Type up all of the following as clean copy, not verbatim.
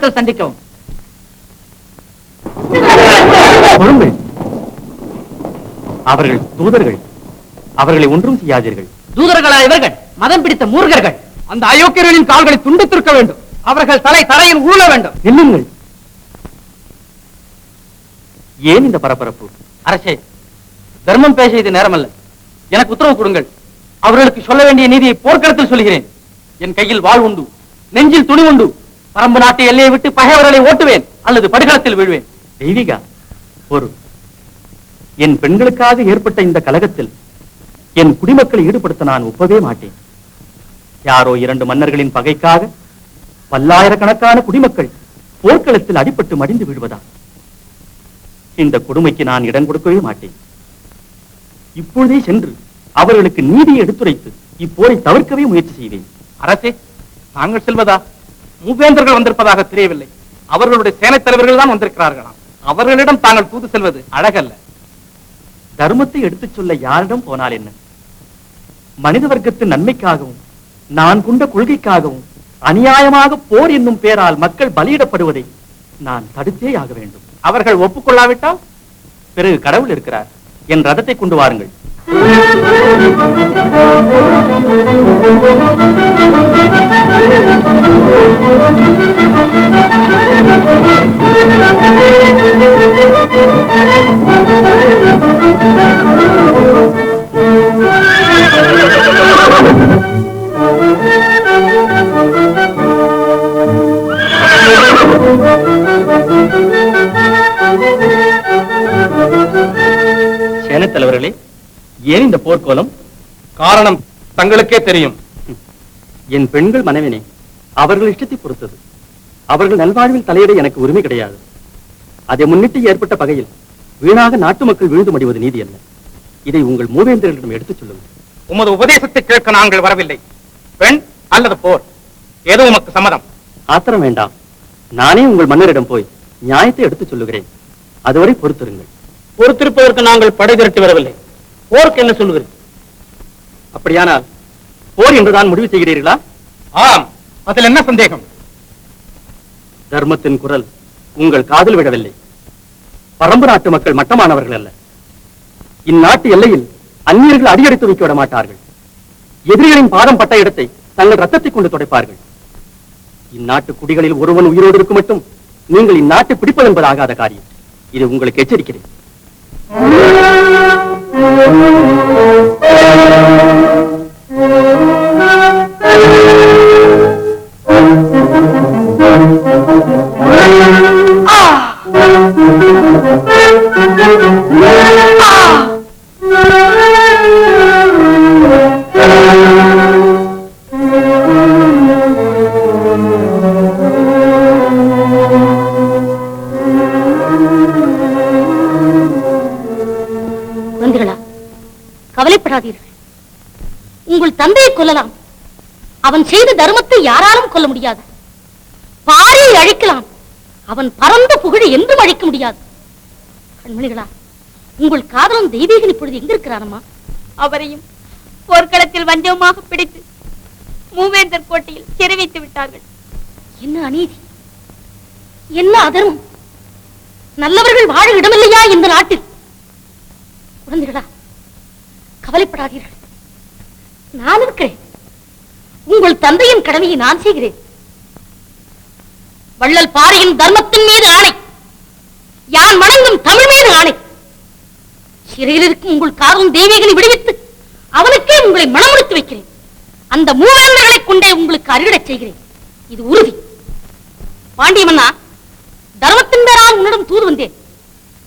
போர்க்களத்தில் சந்திக்கவும். அவர்கள் தூதர்கள், அவர்களை ஒன்றும் செய்யாதீர்கள். தூதர்களா இவர்கள்? மதம் பிடித்த மூர்கர்கள். அந்த அயோக்கியர்களின் கால்களை துண்டித்திருக்க வேண்டும். அவர்கள் தலை தரையில் ஊழ வேண்டும். நில்லுங்கள். ஏன் இந்த பரபரப்பு? அரசே, தர்மம் பேச இது நேரமல்ல. எனக்கு உத்தரவு கொடுங்கள். அவர்களுக்கு சொல்ல வேண்டிய நீதியை போர்க்களத்தில் சொல்கிறேன். என் கையில் வாள் உண்டு, நெஞ்சில் துணி உண்டு. பரம்பு நாட்டு எல்லையை விட்டு பகைவர்களை ஓட்டுவேன் அல்லது படுகளத்தில் விழுவேன். தெய்வீகா, ஒரு என் பெண்களுக்காக ஏற்பட்ட இந்த கலகத்தில் என் குடிமக்களை ஈடுபடுத்த நான் ஒப்பவே மாட்டேன். யாரோ 2 மன்னர்களின் பகைக்காக பல்லாயிரக்கணக்கான குடிமக்கள் போர்க்களத்தில் அடிபட்டு மடிந்து விடுவதா? இந்த கொடுமைக்கு நான் இடம் கொடுக்கவே மாட்டேன். இப்பொழுதே சென்று அவர்களுக்கு நீதியை எடுத்துரைத்து இப்போரை தவிர்க்கவே முயற்சி செய்வேன். அரசே, நாங்கள் செல்வதா? மூவேந்தர்கள் வந்திருப்பதாக தெரியவில்லை. அவர்களுடைய சேனைத் தலைவர்கள் தான் வந்திருக்கிறார்களாம். அவர்களிடம் தாங்கள் தூது செல்வது அழகல்ல. தர்மத்தை எடுத்துச் சொல்ல யாரிடம் போனால் என்ன? மனித வர்க்கத்தின் நன்மைக்காகவும் நான் கொண்ட கொள்கைக்காகவும் அநியாயமாக போர் என்னும் பெயரால் மக்கள் பலியிடப்படுவதை நான் தடுத்தே ஆக வேண்டும். அவர்கள் ஒப்புக்கொள்ளாவிட்டால் பிறகு கடவுள் இருக்கிறார். என் ரதத்தை கொண்டு வாருங்கள். சேனைத் தலைவர்களே, ஏன் இந்த போர்க்கோலம்? காரணம் தங்களுக்கே தெரியும். என் பெண்கள் மனைவினே, அவர்கள் இஷ்டத்தை பொறுத்தது. அவர்கள் நல்வாழ்வில் தலையிட எனக்கு உரிமை கிடையாது. அதை முன்னிட்டு ஏற்பட்ட பகையில் வீணாக நாட்டு மக்கள் விழுந்து மடிவது நீதி அல்ல. இதை உங்கள் மூவேந்தர்களிடம் எடுத்துச் சொல்லுங்கள். உமது உபதேசத்தை கேட்க நாங்கள் வரவில்லை. பெண் அல்லது போர், ஏதோ உமக்கு சம்மதம். ஆத்திரம் வேண்டாம். நானே உங்கள் மன்னரிடம் போய் நியாயத்தை எடுத்துச் சொல்லுகிறேன். அதுவரை பொறுத்திருங்கள். பொறுத்திருப்பதற்கு நாங்கள் படை திரட்டி வரவில்லை. போருக்கு என்ன சொல்லுகிறேன்? அப்படியானால் போர் என்றுதான் முடிவு செய்கிறீர்களா? ஆம், அதில் என்ன சந்தேகம்? தர்மத்தின் குரல் உங்கள் காதில் விடவில்லை. பரம்பு நாட்டு மக்கள் மட்டமானவர்கள் அல்ல. இந்நாட்டு எல்லையில் அந்நியர்கள் அடியெடுத்து வைக்க விட மாட்டார்கள். எதிரிகளின் பாதம் பட்ட இடத்தை தங்கள் ரத்தத்தை கொண்டு துடைப்பார்கள். இந்நாட்டு குடிகளில் ஒருவன் உயிரோடு இருக்கும் மட்டும் நீங்கள் இந்நாட்டை பிடிப்பது என்பது ஆகாத காரியம். இது உங்களுக்கு எச்சரிக்கிறேன். கவலைப்படாதீர்கள். உங்கள் தந்தையை கொல்லலாம், அவன் செய்த தர்மத்தை யாராலும் கொல்ல முடியாது. பாரியை அழிக்கலாம், அவன் பரந்த புகழை என்றும் அழிக்க முடியாது. கண்மணிகளா, உங்கள் காதலன் தெய்வீகன் இப்பொழுது எங்க இருக்கிறாரம்மா? அவரையும் போர்க்களத்தில் வஞ்சகமாக பிடித்து மூவேந்தர் கோட்டையில் சிறை வைத்து விட்டார்கள். என்ன அநீதி, என்ன அதர்மம்! நல்லவர்கள் வாழ இடமில்லையா இந்த நாட்டில்? குழந்தைகளா, கவலைப்படாதீர்கள், நான் இருக்கிறேன். உங்கள் தந்தையின் கடமையை நான் செய்கிறேன். வள்ளல் பாரியின் தர்மத்தின் மீது ஆணை, யான் வணங்கும் தமிழ் மீது ஆணை. சிறையில் இருக்கும் உங்கள் காதலன் தெய்வீகனை விடுவித்து அவனுக்கே உங்களை மனமுடித்து வைக்கிறேன். அந்த மூவேந்தர்களை கொண்டே உங்களுக்கு அருகிடச் செய்கிறேன். இது உறுதி. பாண்டியமன்னா, தர்மத்தின் பேரால் உன்னிடம் தூது வந்தேன்.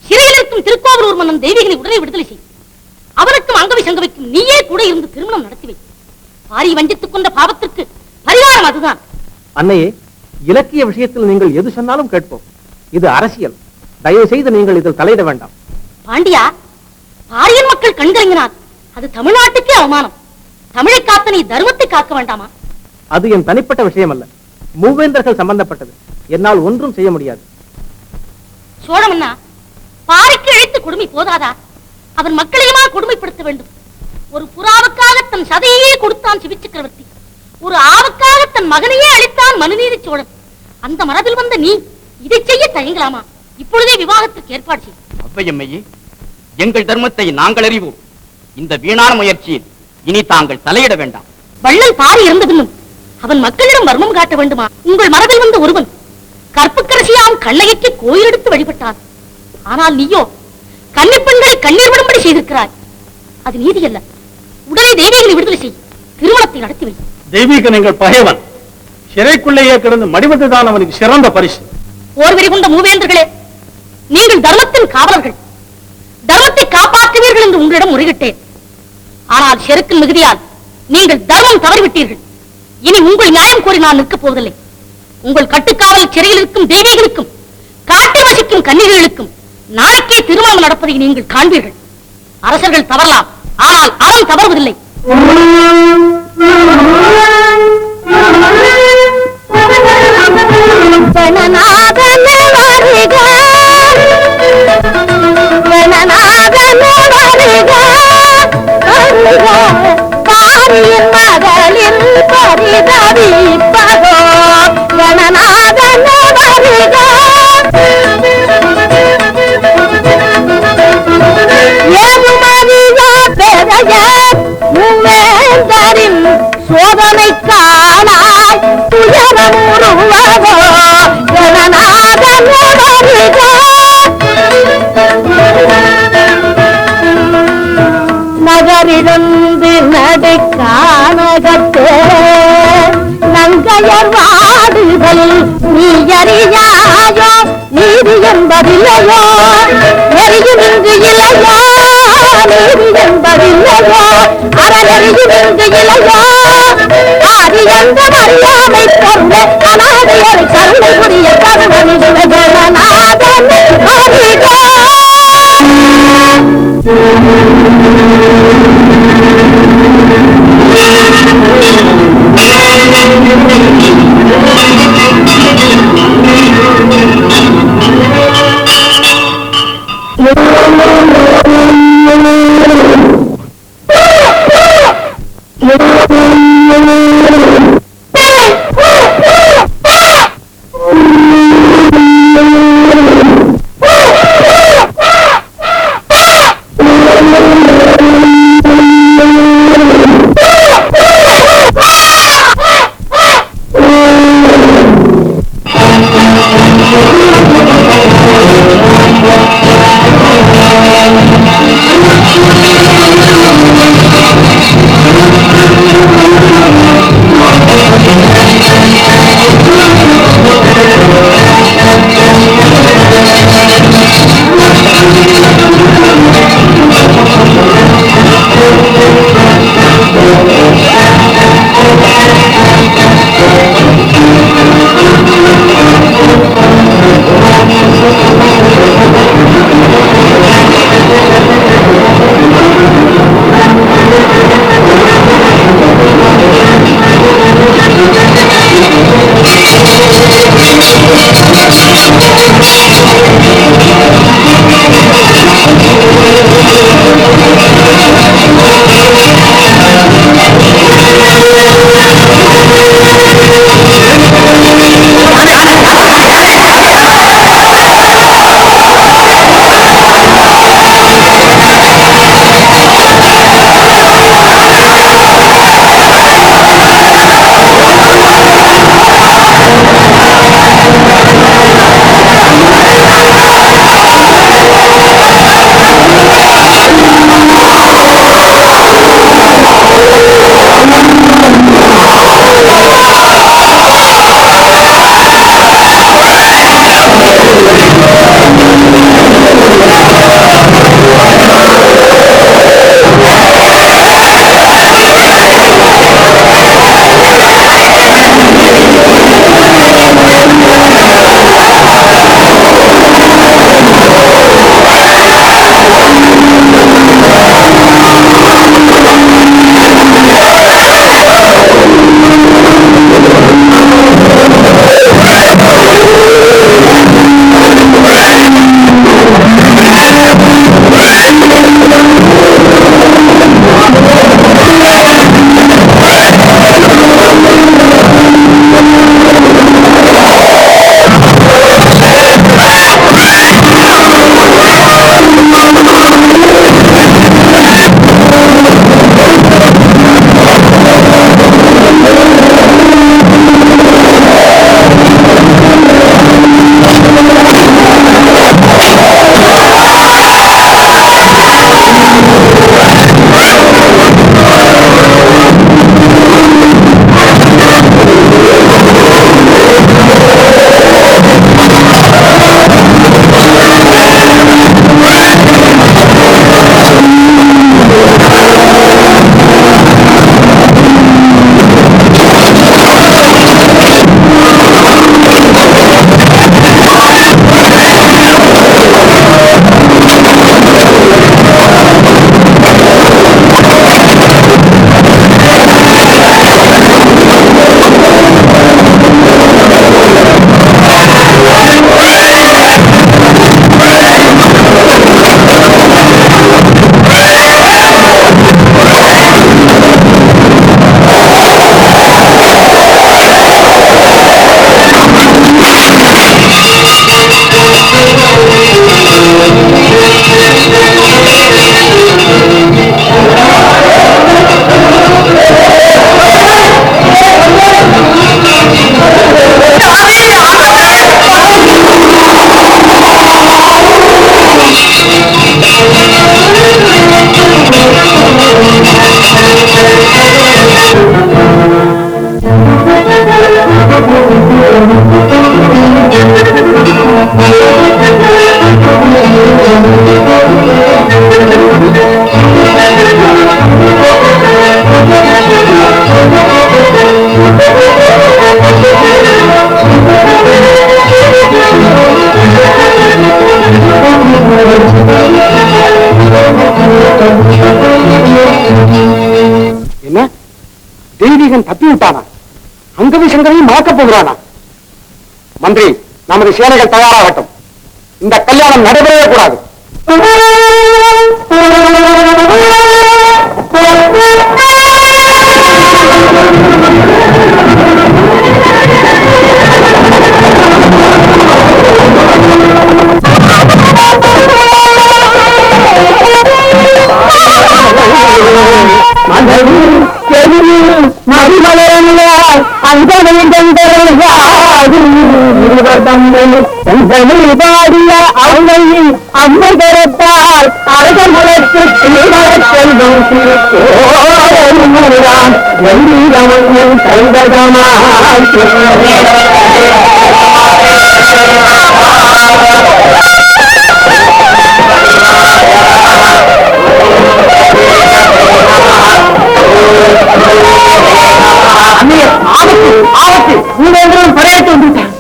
சிறையில் இருக்கும் திருக்கோவலூர் மன்னன் தெய்வீகனை உடனே விடுதலை செய். அவனுக்கும் அங்கவி சங்கவிக்கும் நீயே கூட இருந்து திருமணம் நடத்தி வை. பாரி வஞ்சித்துக் கொண்ட பாவத்திற்கு பரிகாரம் அதுதான். அன்னையே, இலக்கிய விஷயத்தில் நீங்கள் எது சொன்னாலும் கேட்போம். இது அரசியல். தயவு செய்து நீங்கள் இதில் தலையிட வேண்டாம். பாண்டியா, பாரியன் மக்கள் கண்கலங்கினால் அது தமிழ்நாட்டுக்கே அவமானம். தமிழை காத்த நீ தர்மத்தை காக்க வேண்டாமா? அது என் தனிப்பட்ட விஷயம் அல்ல, மூவேந்தர்கள் சம்பந்தப்பட்டது. என்னால் ஒன்றும் செய்ய முடியாது. சோழமன்னா, பாரிக்கு இழைத்து கொடுமை போதாதா? அவன் மக்களையுமா கொடுமைப்படுத்த வேண்டும்? ஒரு புறாவுக்காக தன் சதையே கொடுத்தான் சிவி சக்கரவர்த்தி. ஒரு ஆவுக்காக தன் மகனையே அளித்தான் மனுநீதி சோழன். அந்த மரபில் வந்த நீ இதை செய்ய தயங்கலாமா? இப்பொழுதே விவாகத்திற்கு ஏற்பாடு செய். அவ்வையம்மையே, எங்கள் தர்மத்தை நாங்கள் அறிவோம். இந்த வீணான முயற்சியில் இனி தாங்கள் தலையிட வேண்டாம். வள்ளல் பாரி இருந்தபின்னும் அவன் மக்களிடம் மர்மம் காட்ட வேண்டுமா? உங்கள் மரபில் வந்த ஒருவன் கற்புக்கரசியாம் கண்ணகிக்கு கோயில் எடுத்து வழிபட்டான். ஆனால் நீயோ கன்னிப்பெண்களை கண்ணீர் விடும்படி செய்திருக்கிறாய். அது நீதி அல்ல. உடனே தெய்வீகனை விடுதலை செய், திருமணத்தை நடத்தி வை. தெய்வீகன் எங்கள் பகைவன். சிறைக்குள்ளேயே கிடந்து மடிவதுதான் அவனுக்கு சிறந்த பரிசு. போர்வெறி கொண்ட மூவேந்தர்களே, நீங்கள் தர்மத்தின் காவலர்கள். தர்மத்தை காப்பாற்றுவீர்கள் என்று உங்களிடம் முறையிட்டேன். ஆனால் செருக்கின் மிகுதியால் நீங்கள் தர்மம் தவறிவிட்டீர்கள். இனி உங்கள் நியாயம் கோரி நான் நிற்கப் போவதில்லை. உங்கள் கட்டுக்காவல் சிறையில் இருக்கும் தெய்வீகனுக்கும் காட்டில் வசிக்கும் கன்னிகளுக்கும் நாளைக்கே திருமணம் நடப்பதை நீங்கள் காண்பீர்கள். அரசர்கள் தவறலாம், ஆனால் அறம் தவறுவதில்லை. மகளின் பரிதவிப்பதோ கணநாதன் வருக. ஏதுமதியா பெரிய மூவேந்தரின் சோதனை காணாய் துயரமுறுவதோ கணநாதன் வருக. நகரிலிருந்து நடுக்கானகத்தே நங்கையர் வாடுதல் நீ அறியாயோ? நீதி என்பதில்லையோ? எரியும் இங்கு இல்லையோ? நீதி என்பதில்லையோ? அறநெறியும் இங்கு இல்லையோ? ஆதி எந்த அறியாமை பொருளை அநாதையர் சந்தை புரிய கருவன் ஜெகநாதன் வருக. வந்தியத்தேவன் தப்பி விட்டானா? அங்கவி சங்கரையும் மறக்கப் போகிறானா? மந்திரி, நமது சேனைகள் தயாராகட்டும். இந்த கல்யாணம் நடைபெறவே கூடாது. பாடிய அவளை அம்மை கரத்தால் அரசமுலத்து செல்வம் ஆபத்து ஆபத்து மூவேந்திரன் படையெடுத்து வந்துட்டான்.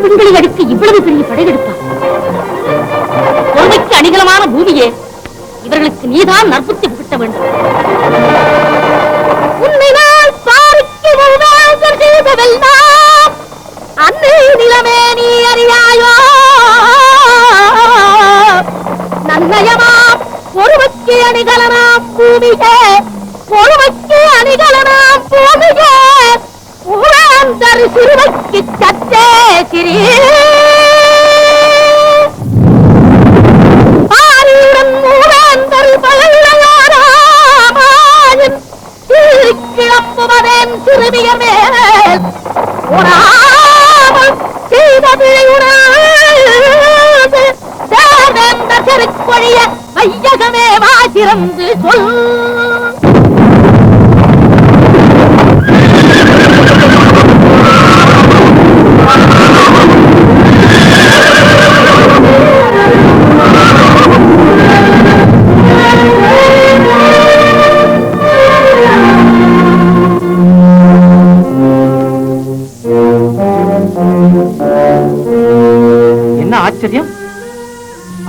பெண்களை அடிக்க இவ்வளவு பெரிய படையெடுப்பா? பொறுமைக்கு அணிகலமான பூமியே, இவர்களுக்கு நீதான் நற்புத்தி புகட்ட வேண்டும். உண்மைதான் பாரிக்கு செய்தவெல்லாம் அன்னை நிலமே நீ அறியாயோ? நன்னயமா பொறுமைக்கு அணிகலனாம் பூமியே, பொறுமைக்கு அணிகலனாம் பூமியே, உழந்தர் சிறுவைக்கு சற்றே சிறி ஆரியுடன் மூவேந்தர் பகல்லாராமாயின் கிளம்புவதேன் சிறுமியர் மேல் உணாமல் செய்த பிழையுணர்ந்து தேவேந்தர் செருக்கொழிய வையகமே வாசிறந்து சொல். ஆச்சரியம்!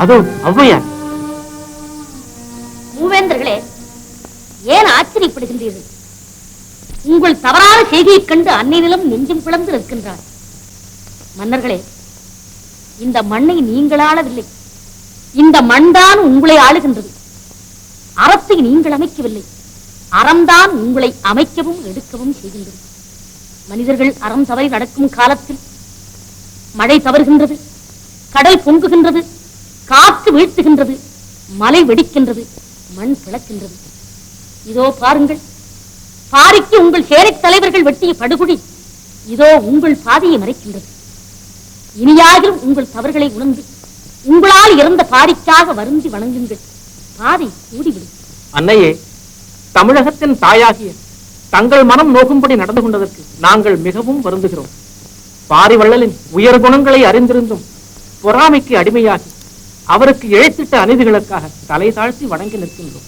அதோ ஔவையார். மூவேந்தர்களே, ஏன் ஆச்சரியப்படுகின்றீர்கள்? உங்கள் தவறான செய்தியைக் கண்டு அன்னை நிலம் நெஞ்சும் பிளந்து நிற்கின்றார். மன்னர்களே, இந்த மண்ணை நீங்கள் ஆளவில்லை, இந்த மண்தான் உங்களை ஆளுகின்றது. அறத்தை நீங்கள் அமைக்கவில்லை, அறம்தான் உங்களை அமைக்கவும் எடுக்கவும் செய்கின்றது. மனிதர்கள் அறம் தவறி நடக்கும் காலத்தில் மழை தவறுகின்றது, கடல் பொங்குகின்றது, காற்று வீழ்த்துகின்றது, மலை வெடிக்கின்றது, மண் பிளக்கின்றது. இதோ பாருங்கள், பாரிக்கு உங்கள் சேனைத் தலைவர்கள் வெட்டிய படுகொடி இதோ உங்கள் பாதையை மறைக்கின்றது. இனியாகிலும் உங்கள் தவறுகளை உணர்ந்து உங்களால் இறந்த பாரிக்காக வருந்தி வணங்குங்கள். பாதை கூடிவிடும். அன்னையே, தமிழகத்தின் தாயாகிய தங்கள் மனம் நோக்கும்படி நடந்து கொண்டதற்கு நாங்கள் மிகவும் வருந்துகிறோம். பாரிவள்ளலின் உயர் குணங்களை அறிந்திருந்தும் பொறாமைக்கு அடிமையாகி அவருக்கு இழைத்திட்ட அநீதிகளுக்காக தலை தாழ்த்தி வணங்கி நிற்கின்றோம்.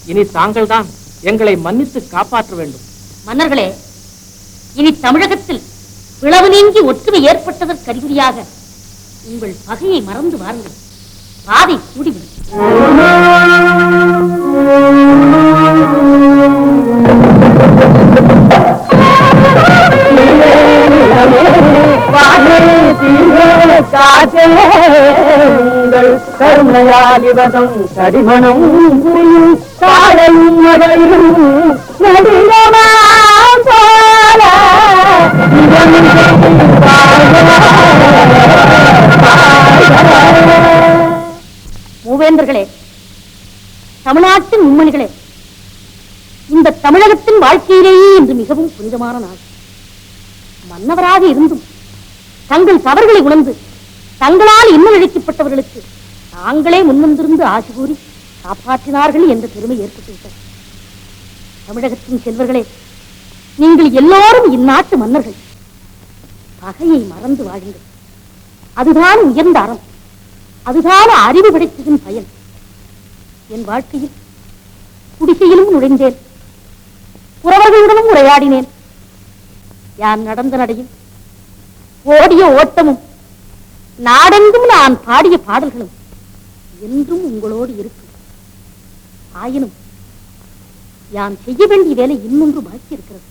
இனி தாங்கள் தான் எங்களை மன்னித்து காப்பாற்ற வேண்டும். மன்னர்களே, இனி தமிழகத்தில் பிளவு நீங்கி ஒற்றுமை ஏற்பட்டதற்கு அறிகுறியாக உங்கள் பகையை மறந்து வாருங்கள். பாதை கூடிவிடும். உங்கள் கருணையாதிபதம் கடிமணம் புரியும் காலையும் மழையும் நடிகமா போல மூவேந்தர்களே, தமிழ்நாட்டின் மும்மணிகளே, இந்த தமிழகத்தின் வாழ்க்கையிலேயே இன்று மிகவும் புனிதமான நாள். மன்னவராக இருந்தும் தங்கள் தவறுகளை உணர்ந்து தங்களால் இன்னும் இழைக்கப்பட்டவர்களுக்கு தாங்களே முன்வந்திருந்து ஆசி கூறி காப்பாற்றினார்கள் என்ற பெருமை ஏற்பட்டுவிட்டது. தமிழகத்தின் செல்வர்களே, நீங்கள் எல்லோரும் இந்நாட்டு மன்னர்கள். பகையை மறந்து வாழுங்கள். அதுதான் உயர்ந்த அறம். அதுதான் அறிவு படைத்ததின் பயன். என் வாழ்க்கையில் குடிசையிலும் நுழைந்தேன், உறவர்களுடனும் உரையாடினேன். யான் நடந்த நடையும் ஓடிய ஓட்டமும் நாடெங்கும் நான் பாடிய பாடல்களும் என்றும் உங்களோடு இருக்கும். ஆயினும் யான் செய்ய வேண்டிய வேலை இன்னொன்று பாக்கி இருக்கிறது.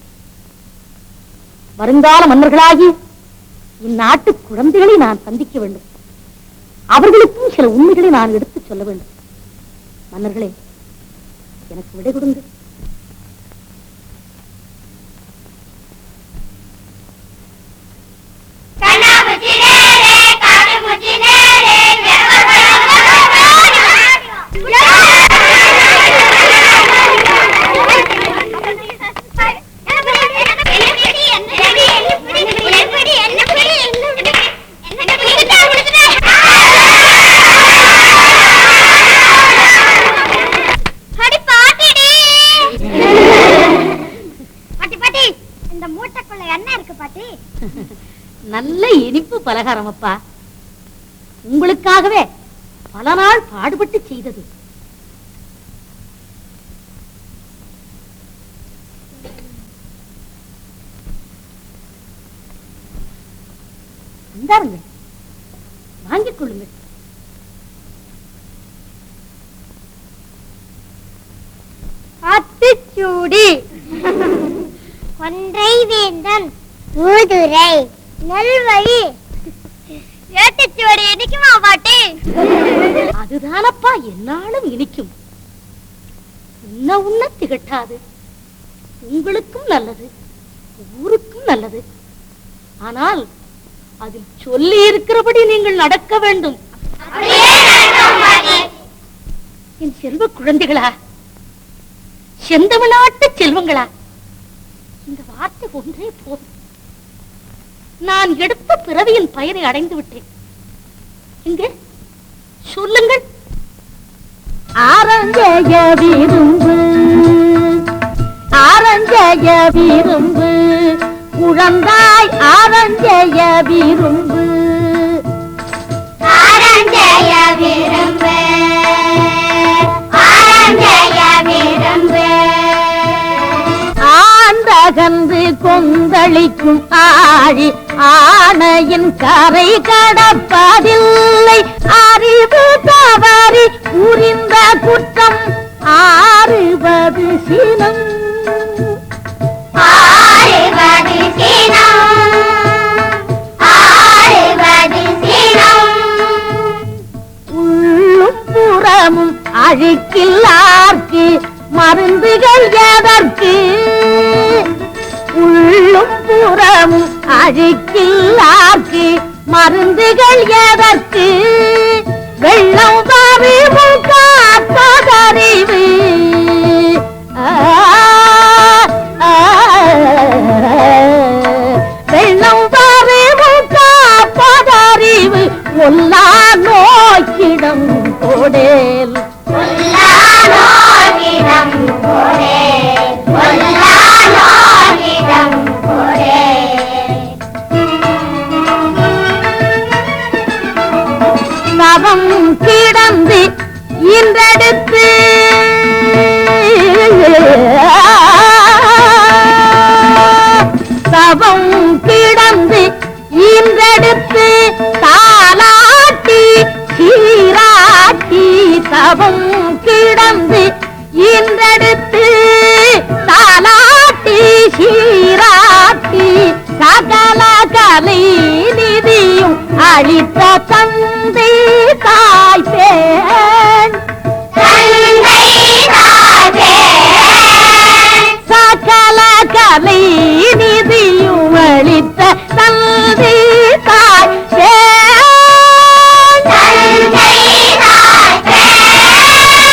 வருங்கால மன்னர்களாகி இந்நாட்டு குழந்தைகளை நான் சந்திக்க வேண்டும். அவர்களுக்கும் சில உண்மைகளை நான் எடுத்துச் சொல்ல வேண்டும். மன்னர்களே, எனக்கு விடை கொடுங்கள். நல்ல இனிப்பு பலகாரம் அப்பா, உங்களுக்காகவே பல நாள் பாடுபட்டு செய்தது. இந்தாருங்கள், வாங்கிக் கொள்ளுங்கள். அத்திச்சூடி, கொன்றை வேந்தன், ஊதுரை, நல்வழி, ஏட்டுச்சுவடி இனிக்குமா பாட்டி? அதுதானப்பா என்னாலும் இனிக்கும். உண்ண உண்ண திகட்டாது. உங்களுக்கும் நல்லது, ஊருக்கும் நல்லது. ஆனால் அதில் சொல்லி இருக்கிறபடி நீங்கள் நடக்க வேண்டும். என் செல்வ குழந்தைகளா, செந்தமிழ்நாட்டு செல்வங்களா, இந்த வார்த்தை ஒன்றே போதும். நான் எடுத்த பிறவியின் பயனை அடைந்து விட்டேன். இங்கே சொல்லுங்கள். ஆரஞ்சய விரும்பு, ஆரஞ்சய விரும்பு, குழந்தாய் ஆரஞ்சய விரும்பு, ஆரஞ்சய விரும்பு, ஆரஞ்சய விரும்பு. ஆண்டகன்று கொந்தளிக்கும் ஆழி ஆணையின் கரை கடப்பதில்லை. அறிவு தவறி புரிந்த குற்றம் ஆறுவது சினம், ஆறுவது சினம், ஆறுவது சினம். உள்ளும் புறமும் அழுக்கில்லார்க்கு மருந்துகள் எதற்கு? உள்ளும் புறமும் அழுக்கில்லார்க்கு மருந்துகள் எதற்கு? வெள்ளம் வரிவும் காப்பதறிவு, வெள்ளம் வரிவும் காப்பதறிவு. ஒல்லா நோக்கிடம் கொடேல், ஒல்லா நோக்கிடம் கொடேல், ஒல்லா நோக்கிடம் கொடேல். தவம் கிடந்து இன்றெடுத்து தவம் கிடந்து இன்றெடுத்து தாலாட்டி சீராட்டி, தவம் கிடந்து இன்றெடுத்து தாலாட்டி சீராட்டி, சகல கலை நிதியும் அளித்த தந்தை தாய் பேண், தந்தை தாய் பேண். சகல கலை நிதியும் அளித்த தந்தை தாய் பேண், தந்தை தாய் பேண்.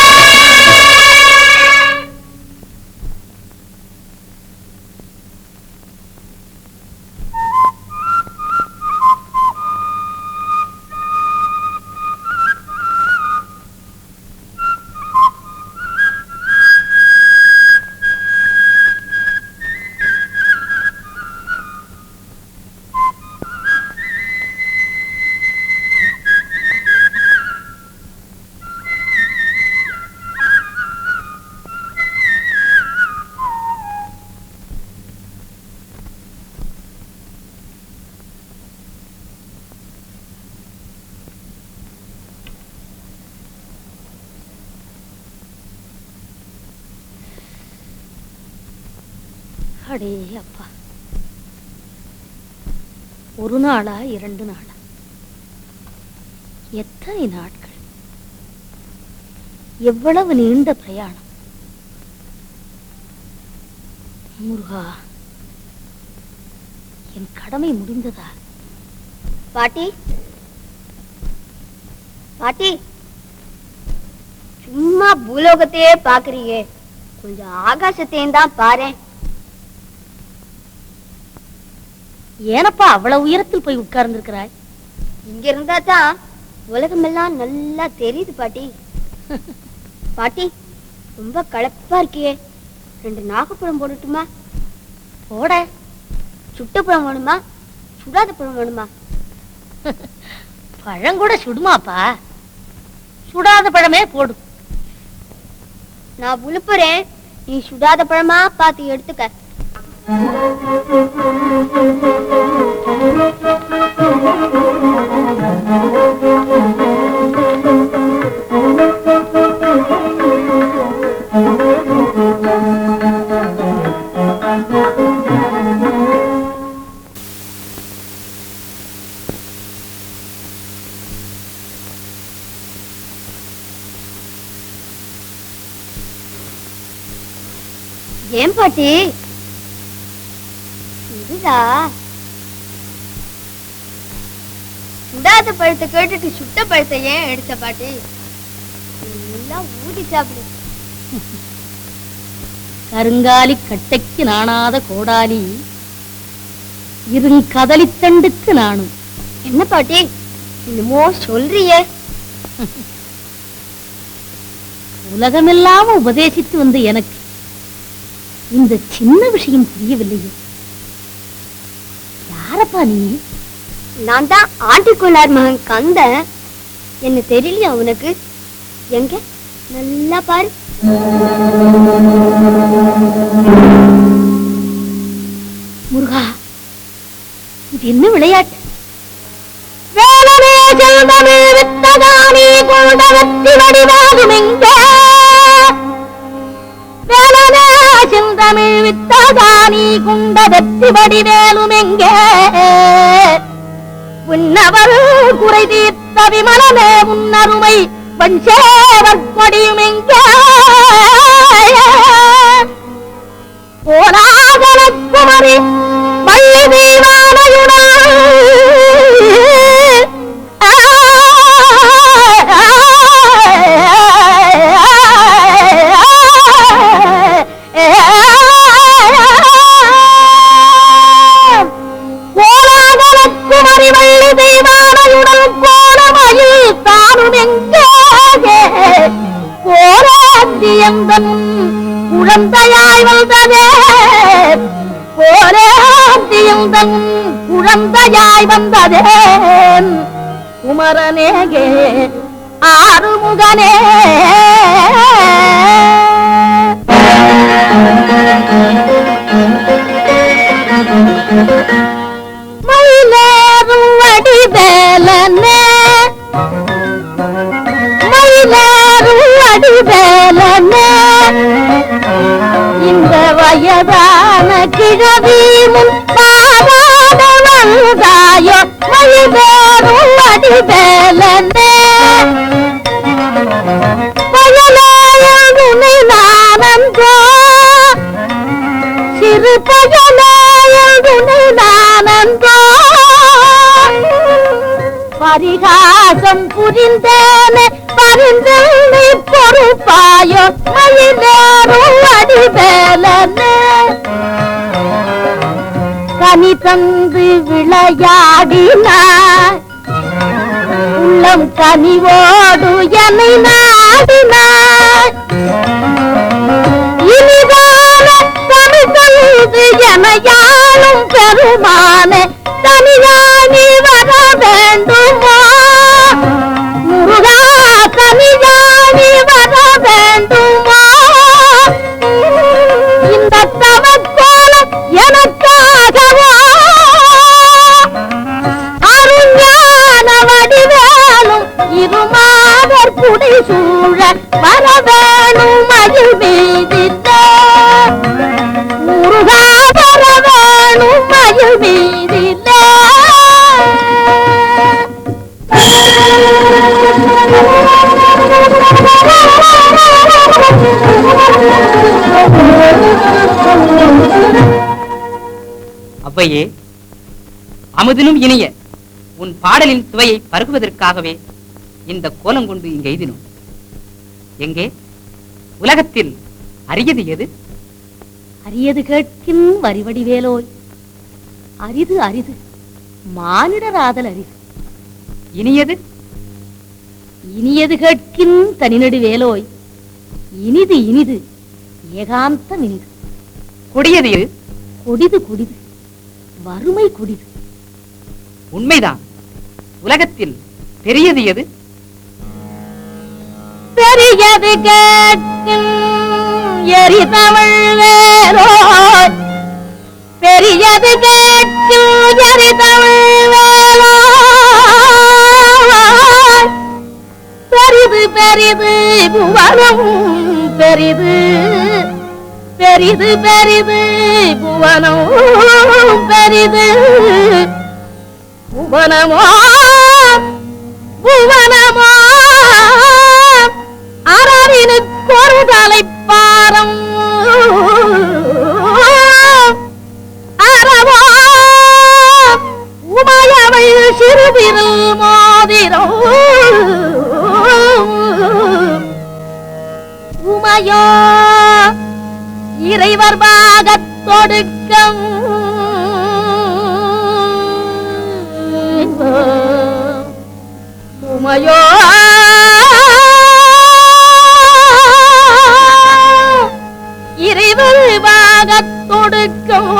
அடே அப்பா, ஒரு நாளா 2 நாளா, எத்தனை நாட்கள், எவ்வளவு நீண்ட பிரயாணம். முருகா, என் கடமை முடிந்ததா? பாட்டி பாட்டி, சும்மா பூலோகத்தையே பாக்குறீங்க, கொஞ்சம் ஆகாசத்தையும் தான் பாரு. ஏனப்பா அவ்வளவு உயரத்தில் போய் உட்கார்ந்து இருக்கிறாய்? இங்க இருந்தா தான் உலகமெல்லாம் நல்லா தெரியுது பாட்டி. பாட்டி, ரொம்ப களைப்பா இருக்கியே, 2 நாகப்பழம் போடட்டுமா? போட. சுட்ட பழம் வேணுமா, சுடாத பழம் வேணுமா? பழம் கூட சுடுமாப்பா? சுடாத பழமே போடு. நான் உழுப்புறேன், நீ சுடாத பழமா பார்த்து எடுத்துக்க. ஏன் பாட்டி இதுதா சுடாத பழத்தை கேட்டுட்டு சுட்ட பழத்தை ஏன் எடுத்த பாட்டி? எல்லாம் ஊதி சாப்பிடு. கருங்காலி கட்டைக்கு நாணாத கோடாலி, இருங்கதலித்தண்டுக்கு நானும். என்ன பாட்டி என்னமோ சொல்றியே? உலகமெல்லாம் உபதேசித்து வந்த எனக்கு இந்த சின்ன விஷயம் புரியவில்லையே. யாரப்பா நீ? நான் தான் ஆண்டிக்குள்ளார் மகன் கந்தன். என்ன தெரியலையா உனக்கு? எங்க நல்லா பாரு. முருகா, இது என்ன விளையாட்டு? தமிழ் வித்ததானி குண்ட வெற்றி வடிவேலும் எங்கே? உன்னவர் குறை தீர்த்த விமலமே உன்னருமை வஞ்சேவர் கொடியும் எங்கே? போராதல குமரி வள்ளி தீவானையுடன் குழந்தையாய் வந்ததே, போராத்தியும் தன் குழந்தையாய் வந்ததே, குமரனேகே ஆறுமுகனே. மயிலேறும் வடிவேலனே, மயிலேறும் வடிவேலனே, இந்த வயதான கிழவி முன் பாராத வந்தாயோ, மயிலேறும் வடிவேலனே. பயலேயுனை நானந்தோ, சிறு பயலேயுனை நானந்தோ, பரிகாசம் புரிந்தேனே பரிந்தனை பொறுப்பாயோ, மயிலேறும் வடிவேலனே. கனி தந்து விளையாடினாய், உள்ளம் கனிவோடு என்னை நாடினாய், இனிதான கனி தந்து எனையாளும் பெருமானே, தனியானி வர வேண்டுமா முருகா, தனியானி வர வேண்டுமா? இந்த தவக்கோல எனக்காகவா அருஞான வடிவேலும் இருமாதர் குடி சூழ வர வேணும் மயில் மீதித்த முருகா. அவ்வையே, அமுதினும் இனிய உன் பாடலின் சுவையை பருகுவதற்காகவே இந்த கோலம் கொண்டு இங்கு எய்தினோம். எங்கே உலகத்தில் அரியது எது? அரியது கேட்கின் வரிவடிவேலோய், அரிது அரிது மானிடர் ஆதல் அரிது. இனியது? இனியது கேட்கின் தனிநடு வேலோய், இனிது இனிது ஏகாந்தம் இனிது. கொடியது எது? கொடிது கொடிது வறுமை கொடிது. உண்மைதான். உலகத்தில் பெரியது எது? பெரியது கேட்கின் எரிதமிழ் வேலோய், பெரியது கேட்கின் எரிதமிழ் வேலோய், பெரிது பெரிது புவனம் பெரிது, பெரிது பெரிது புவனம் பெரிது. புவனமோ புவனமோ அரவினுக்கு ஒரு தலைப்பாரம், அறவோ உமையவள் சிறுவிரல் மோதிரம், உமையோ இறைவர் பாகத் தொடுக்கம், உமையோ இறைவர் பாகத் தொடுக்கம்,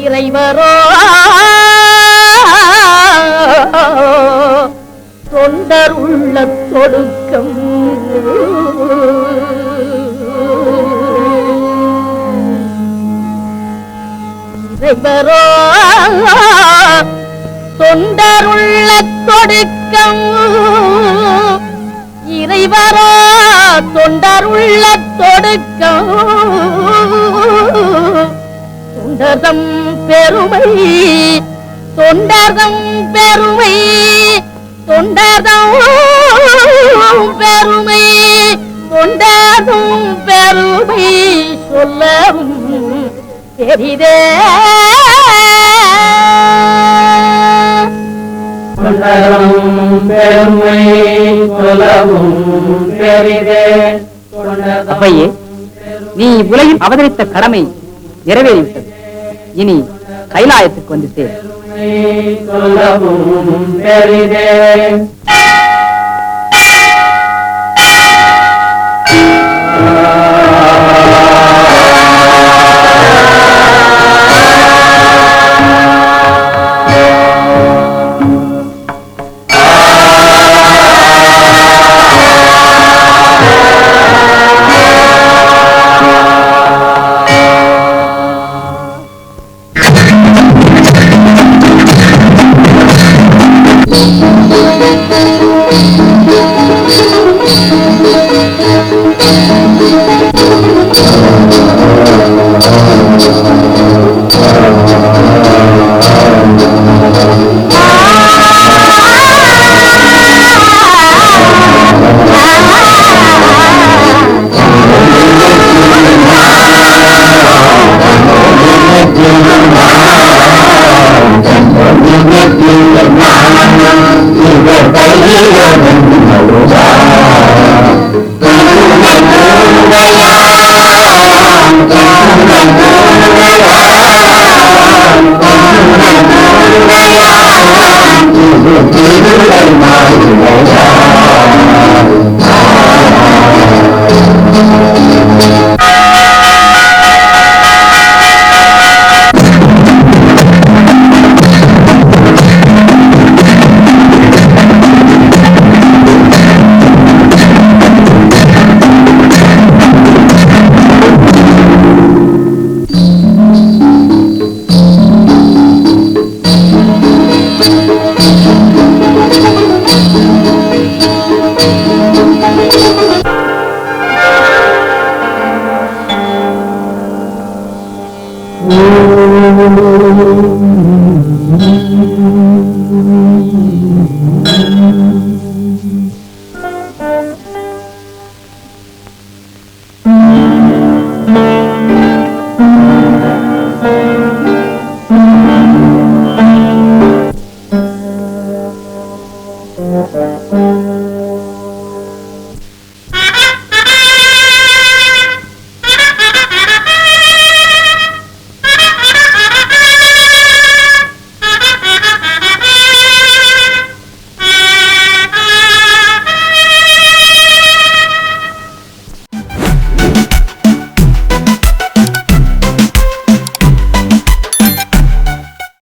இறைவரோ தொண்டர் உள்ள தொடுக்கம். இறைவரோ தொண்டருள்ள தொடுக்கம், இறைவரோ தொண்டருள்ள தொடுக்கம். தொண்டர்தம் பெருமை, தொண்டர்தம் பெருமை, தொண்டர்தம் பெருமை, தொண்டர்தம் பெருமை சொல்லவும் பெரிதே. அவ்வையே, நீ உலகில் அவதரித்த கடமை நிறைவேறிவிட்டது. இனி கைலாயத்துக்கு வந்து சேர். Thank you.